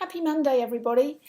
Happy Monday, everybody.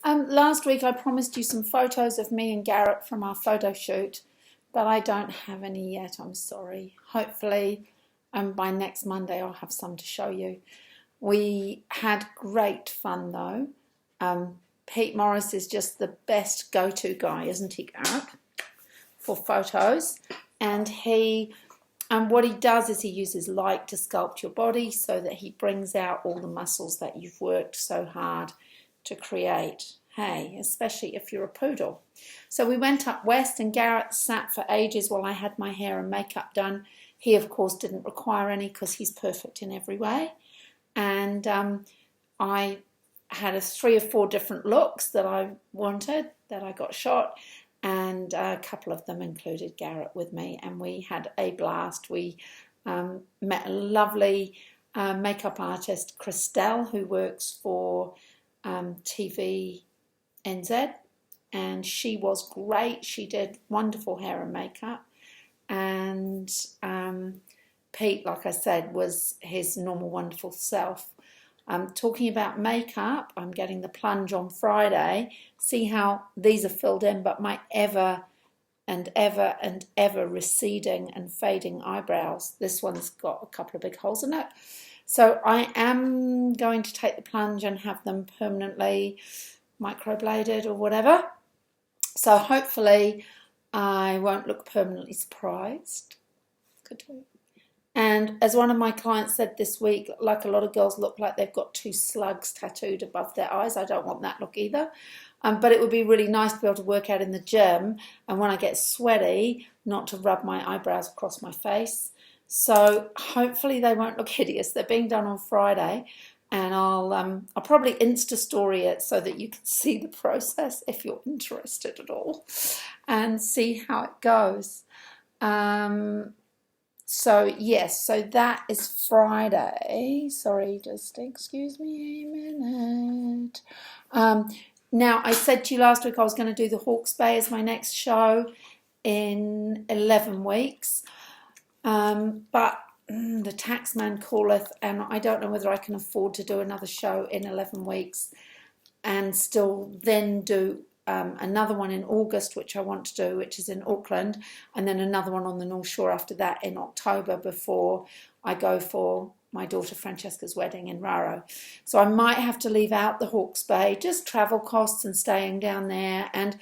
Last week I promised you some photos of me and Garrett from our photo shoot, but I don't have any yet, I'm sorry. Hopefully by next Monday I'll have some to show you. We had great fun though. Pete Morris is just the best go-to guy, isn't he, Garrett, for photos? And what he does is he uses light to sculpt your body so that he brings out all the muscles that you've worked so hard to create. Hey, especially if you're a poodle. So we went up west and Garrett sat for ages while I had my hair and makeup done. He, of course, didn't require any because he's perfect in every way. And I had 3 or 4 different looks that I wanted, that I got shot. And a couple of them included Garrett with me, and we had a blast. We met a lovely makeup artist, Christelle, who works for TV NZ, and she was great. She did wonderful hair and makeup, and Pete, like I said, was his normal wonderful self. Talking about makeup, I'm getting the plunge on Friday. See how these are filled in, but my ever and ever and ever receding and fading eyebrows. This one's got a couple of big holes in it. So I am going to take the plunge and have them permanently microbladed or whatever. So hopefully I won't look permanently surprised. Could do. And as one of my clients said this week, like a lot of girls look like they've got 2 slugs tattooed above their eyes. I don't want that look either. But it would be really nice to be able to work out in the gym, and when I get sweaty, not to rub my eyebrows across my face. So hopefully they won't look hideous. They're being done on Friday, and I'll probably Insta story it so that you can see the process if you're interested at all, and see how it goes. So yes, so that is Friday. Sorry, just excuse me a minute. Now, I said to you last week I was going to do the Hawke's Bay as my next show in 11 weeks. But the tax man calleth, and I don't know whether I can afford to do another show in 11 weeks and still then do another one in August, which I want to do, which is in Auckland, and then another one on the North Shore after that in October before I go for my daughter Francesca's wedding in Raro. So I might have to leave out the Hawke's Bay, just travel costs and staying down there. And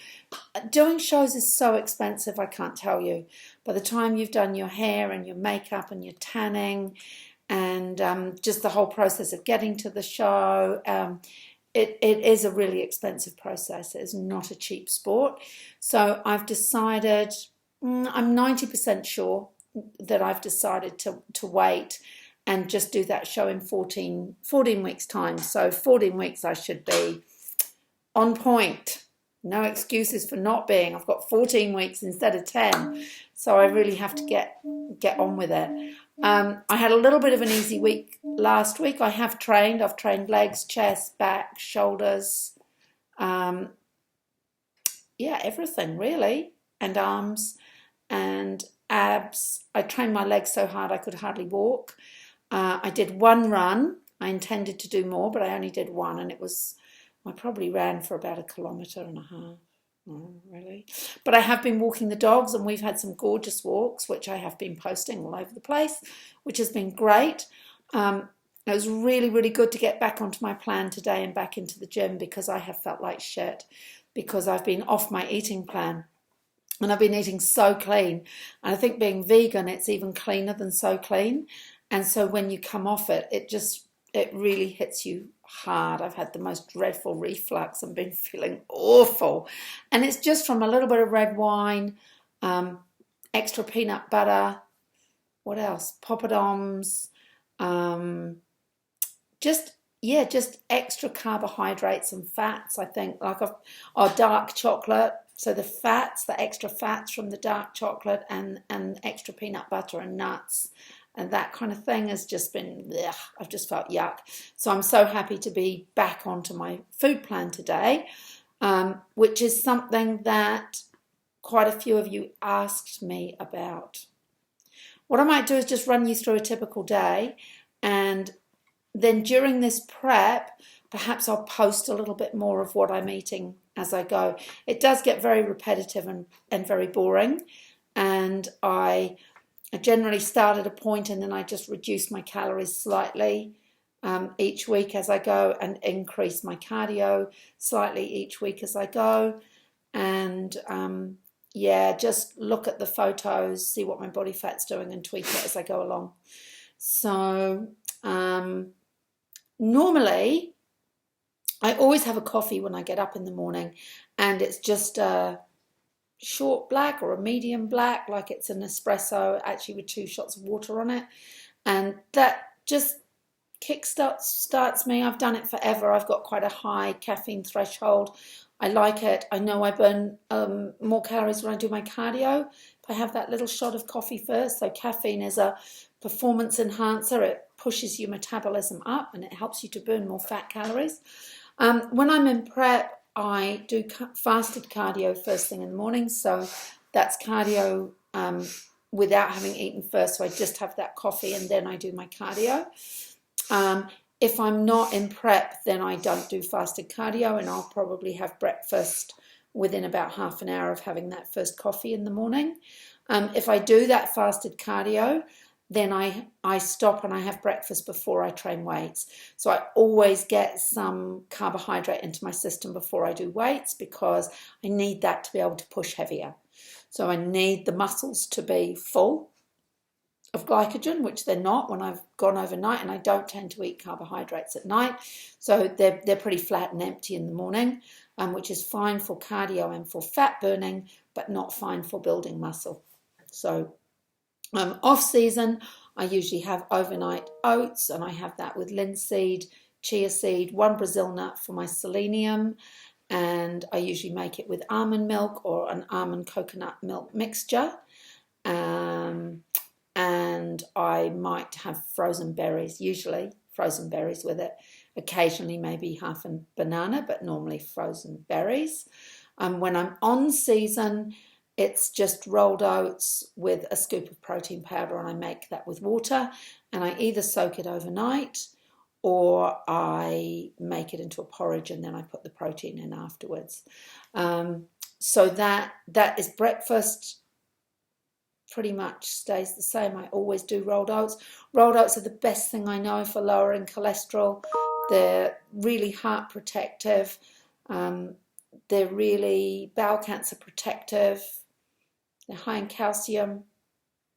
doing shows is so expensive, I can't tell you. By the time you've done your hair and your makeup and your tanning and just the whole process of getting to the show, it is a really expensive process. It is not a cheap sport. So I've decided, I'm 90% sure that I've decided to wait and just do that show in 14 weeks' time. So 14 weeks I should be on point. No excuses for not being. I've got 14 weeks instead of 10. So I really have to get on with it. I had a little bit of an easy week last week. I've trained legs, chest, back, shoulders, everything really, and arms and abs. I trained my legs so hard I could hardly walk. I did 1 run. I intended to do more, but I only did 1, and I probably ran for about 1.5 kilometres. Oh, really? But I have been walking the dogs, and we've had some gorgeous walks, which I have been posting all over the place, which has been great. It was really, really good to get back onto my plan today and back into the gym, because I have felt like shit because I've been off my eating plan. And I've been eating so clean. And I think being vegan, it's even cleaner than So Clean. And so when you come off it, it really hits you hard. I've had the most dreadful reflux and been feeling awful. And it's just from a little bit of red wine, extra peanut butter, what else? Poppadoms, just extra carbohydrates and fats, I think, dark chocolate. So the extra fats from the dark chocolate and extra peanut butter and nuts and that kind of thing has just been, I've just felt yuck. So I'm so happy to be back onto my food plan today, which is something that quite a few of you asked me about. What I might do is just run you through a typical day, and then during this prep, perhaps I'll post a little bit more of what I'm eating as I go. It does get very repetitive and very boring, and I generally start at a point and then I just reduce my calories slightly each week as I go, and increase my cardio slightly each week as I go. And yeah, just look at the photos, see what my body fat's doing, and tweak it as I go along. So normally I always have a coffee when I get up in the morning, and it's just a short black or a medium black, like it's an espresso, actually with 2 shots of water on it, and that just starts me. I've done it forever. I've got quite a high caffeine threshold. I like it. I know I burn more calories when I do my cardio if I have that little shot of coffee first. So caffeine is a performance enhancer. It pushes your metabolism up and it helps you to burn more fat calories. When I'm in prep, I do fasted cardio first thing in the morning. So that's cardio without having eaten first. So I just have that coffee and then I do my cardio. If I'm not in prep, then I don't do fasted cardio, and I'll probably have breakfast within about half an hour of having that first coffee in the morning. If I do that fasted cardio, then I stop and I have breakfast before I train weights. So I always get some carbohydrate into my system before I do weights, because I need that to be able to push heavier. So I need the muscles to be full of glycogen, which they're not when I've gone overnight, and I don't tend to eat carbohydrates at night. So they're pretty flat and empty in the morning, which is fine for cardio and for fat burning, but not fine for building muscle. So off season, I usually have overnight oats, and I have that with linseed, chia seed, 1 Brazil nut for my selenium, and I usually make it with almond milk or an almond coconut milk mixture. And I might have frozen berries, usually frozen berries with it, occasionally maybe half a banana, but normally frozen berries. When I'm on season, it's just rolled oats with a scoop of protein powder, and I make that with water, and I either soak it overnight or I make it into a porridge and then I put the protein in afterwards. So that is breakfast. Pretty much stays the same. I always do rolled oats. Rolled oats are the best thing I know for lowering cholesterol. They're really heart protective. They're really bowel cancer protective. They're high in calcium.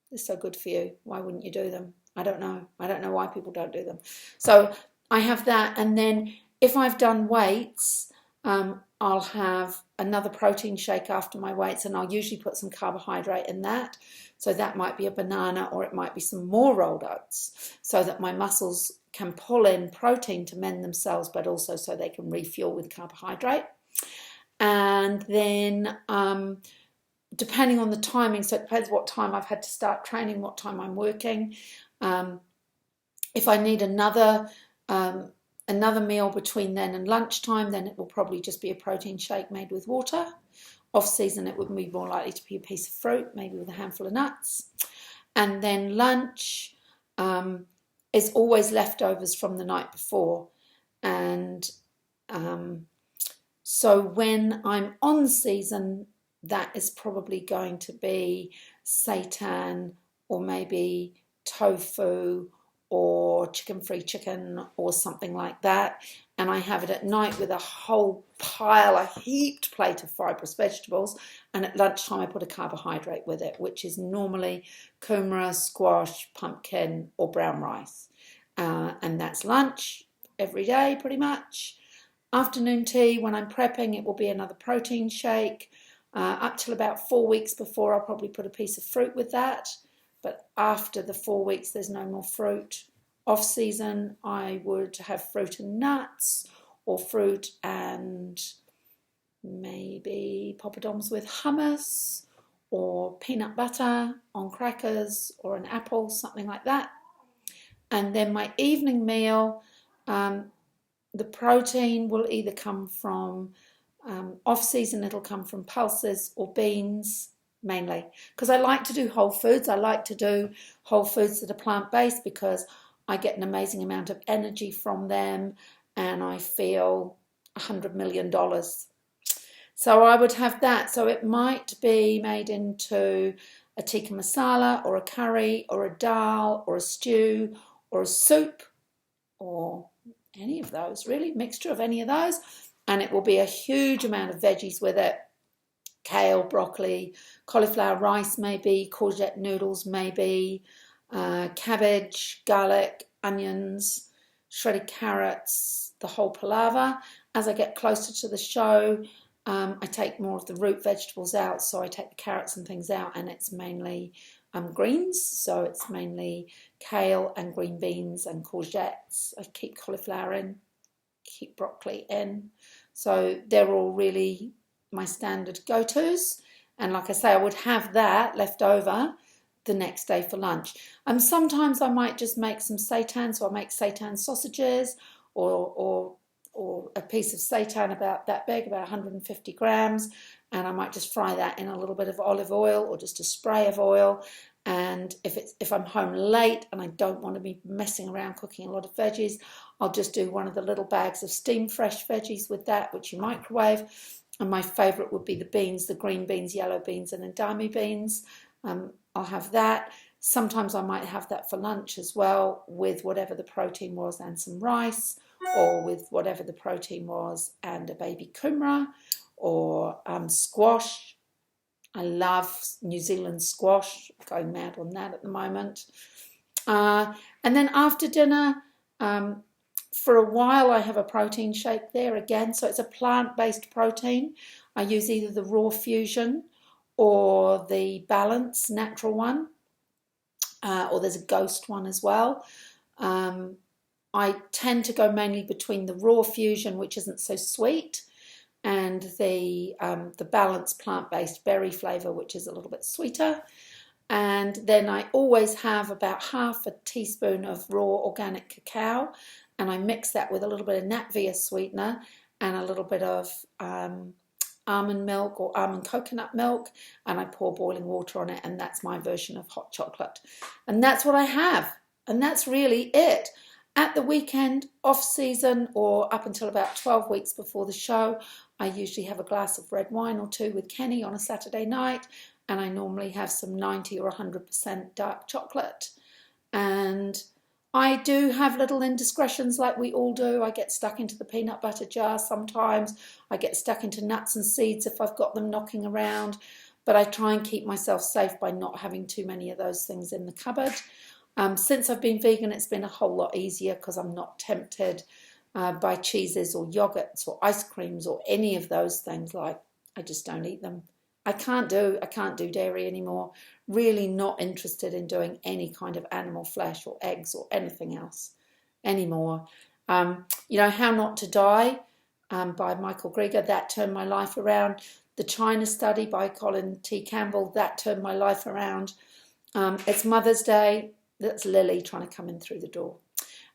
They're so good for you. Why wouldn't you do them? I don't know. I don't know why people don't do them. So I have that, and then if I've done weights, I'll have another protein shake after my weights, and I'll usually put some carbohydrate in that. So that might be a banana, or it might be some more rolled oats, so that my muscles can pull in protein to mend themselves, but also so they can refuel with carbohydrate. And then depending on the timing, so it depends what time I've had to start training, what time I'm working. If I need another meal between then and lunchtime, then it will probably just be a protein shake made with water. Off season, it would be more likely to be a piece of fruit, maybe with a handful of nuts. And then lunch is always leftovers from the night before. And so when I'm on season, that is probably going to be seitan, or maybe tofu, or chicken-free chicken, or something like that. And I have it at night with a whole pile, a heaped plate of fibrous vegetables. And at lunchtime, I put a carbohydrate with it, which is normally kumara, squash, pumpkin, or brown rice. And that's lunch every day, pretty much. Afternoon tea, when I'm prepping, it will be another protein shake. Up till about 4 weeks before, I'll probably put a piece of fruit with that. But after the 4 weeks, there's no more fruit. Off season, I would have fruit and nuts, or fruit and maybe poppadoms with hummus, or peanut butter on crackers, or an apple, something like that. And then my evening meal, the protein will either come from, off season, it'll come from pulses or beans, mainly, because I like to do whole foods. I like to do whole foods that are plant-based, because I get an amazing amount of energy from them, and I feel $100 million. So I would have that. So it might be made into a tikka masala or a curry or a dal or a stew or a soup or any of those, really, mixture of any of those. And it will be a huge amount of veggies with it. Kale, broccoli, cauliflower rice maybe, courgette noodles maybe, cabbage, garlic, onions, shredded carrots, the whole palaver. As I get closer to the show, I take more of the root vegetables out, so I take the carrots and things out, and it's mainly greens, so it's mainly kale and green beans and courgettes. I keep cauliflower in, keep broccoli in, so they're all really my standard go-tos. And like I say, I would have that left over the next day for lunch. Sometimes I might just make some seitan, so I'll make seitan sausages or a piece of seitan about that big, about 150 grams, and I might just fry that in a little bit of olive oil or just a spray of oil. And if I'm home late and I don't want to be messing around cooking a lot of veggies, I'll just do one of the little bags of steamed fresh veggies with that, which you microwave. And my favourite would be the beans, the green beans, yellow beans and edamame beans. I'll have that. Sometimes I might have that for lunch as well, with whatever the protein was and some rice, or with whatever the protein was and a baby kumara, or squash. I love New Zealand squash, going mad on that at the moment. And then after dinner, for a while I have a protein shake there again. So it's a plant-based protein. I use either the Raw Fusion or the Balance natural one, or there's a Ghost one as well. I tend to go mainly between the Raw Fusion, which isn't so sweet, and the Balance plant-based berry flavour, which is a little bit sweeter. And then I always have about half a teaspoon of raw organic cacao, and I mix that with a little bit of Natvia sweetener and a little bit of almond milk or almond coconut milk, and I pour boiling water on it, and that's my version of hot chocolate. And that's what I have, and that's really it. At the weekend, off season, or up until about 12 weeks before the show, I usually have a glass of red wine or two with Kenny on a Saturday night, and I normally have some 90 or 100% dark chocolate. And I do have little indiscretions like we all do. I get stuck into the peanut butter jar sometimes. I get stuck into nuts and seeds if I've got them knocking around. But I try and keep myself safe by not having too many of those things in the cupboard. Since I've been vegan, it's been a whole lot easier because I'm not tempted by cheeses or yogurts or ice creams or any of those things. Like, I just don't eat them. I can't do dairy anymore. Really not interested in doing any kind of animal flesh or eggs or anything else anymore. How Not to Die by Michael Greger, that turned my life around. The China Study by Colin T. Campbell, that turned my life around. It's Mother's Day. That's Lily trying to come in through the door.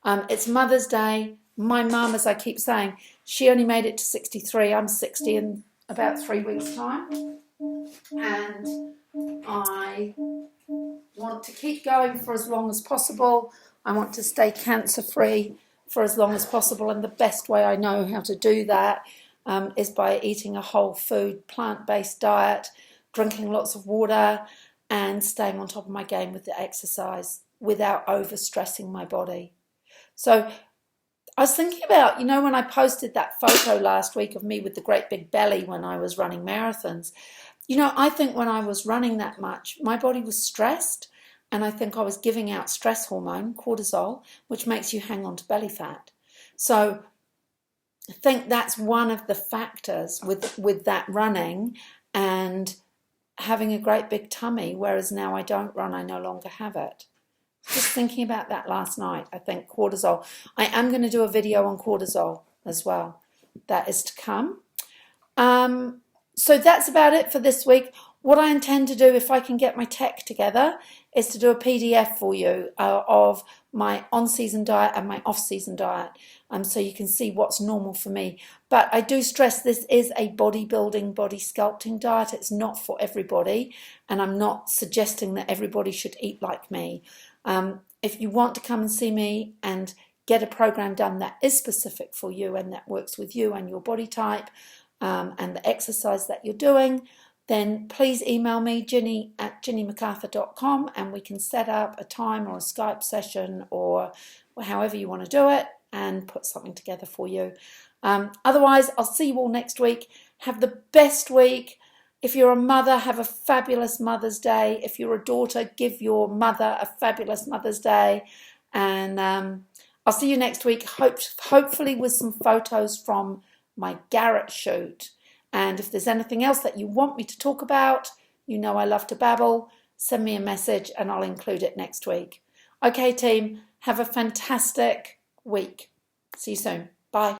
It's Mother's Day. My mum, as I keep saying, she only made it to 63. I'm 60 in about 3 weeks' time. And I want to keep going for as long as possible. I want to stay cancer-free for as long as possible. And the best way I know how to do that is by eating a whole food, plant-based diet, drinking lots of water, and staying on top of my game with the exercise without overstressing my body. So I was thinking about, when I posted that photo last week of me with the great big belly when I was running marathons, I think when I was running that much, my body was stressed, and I think I was giving out stress hormone, cortisol, which makes you hang on to belly fat. So I think that's one of the factors with that running and having a great big tummy, whereas now I don't run, I no longer have it. Just thinking about that last night, I think cortisol. I am going to do a video on cortisol as well. That is to come. So that's about it for this week. What I intend to do, if I can get my tech together, is to do a PDF for you of my on-season diet and my off-season diet, so you can see what's normal for me. But I do stress this is a bodybuilding, body sculpting diet. It's not for everybody, and I'm not suggesting that everybody should eat like me. If you want to come and see me and get a program done that is specific for you and that works with you and your body type and the exercise that you're doing, then please email me, ginny@ginnymacarthur.com, and we can set up a time or a Skype session or however you want to do it and put something together for you. Otherwise, I'll see you all next week. Have the best week. If you're a mother, have a fabulous Mother's Day. If you're a daughter, give your mother a fabulous Mother's Day. And I'll see you next week, hopefully with some photos from my Garrett shoot. And if there's anything else that you want me to talk about, you know I love to babble, send me a message and I'll include it next week. Okay, team, have a fantastic week. See you soon. Bye.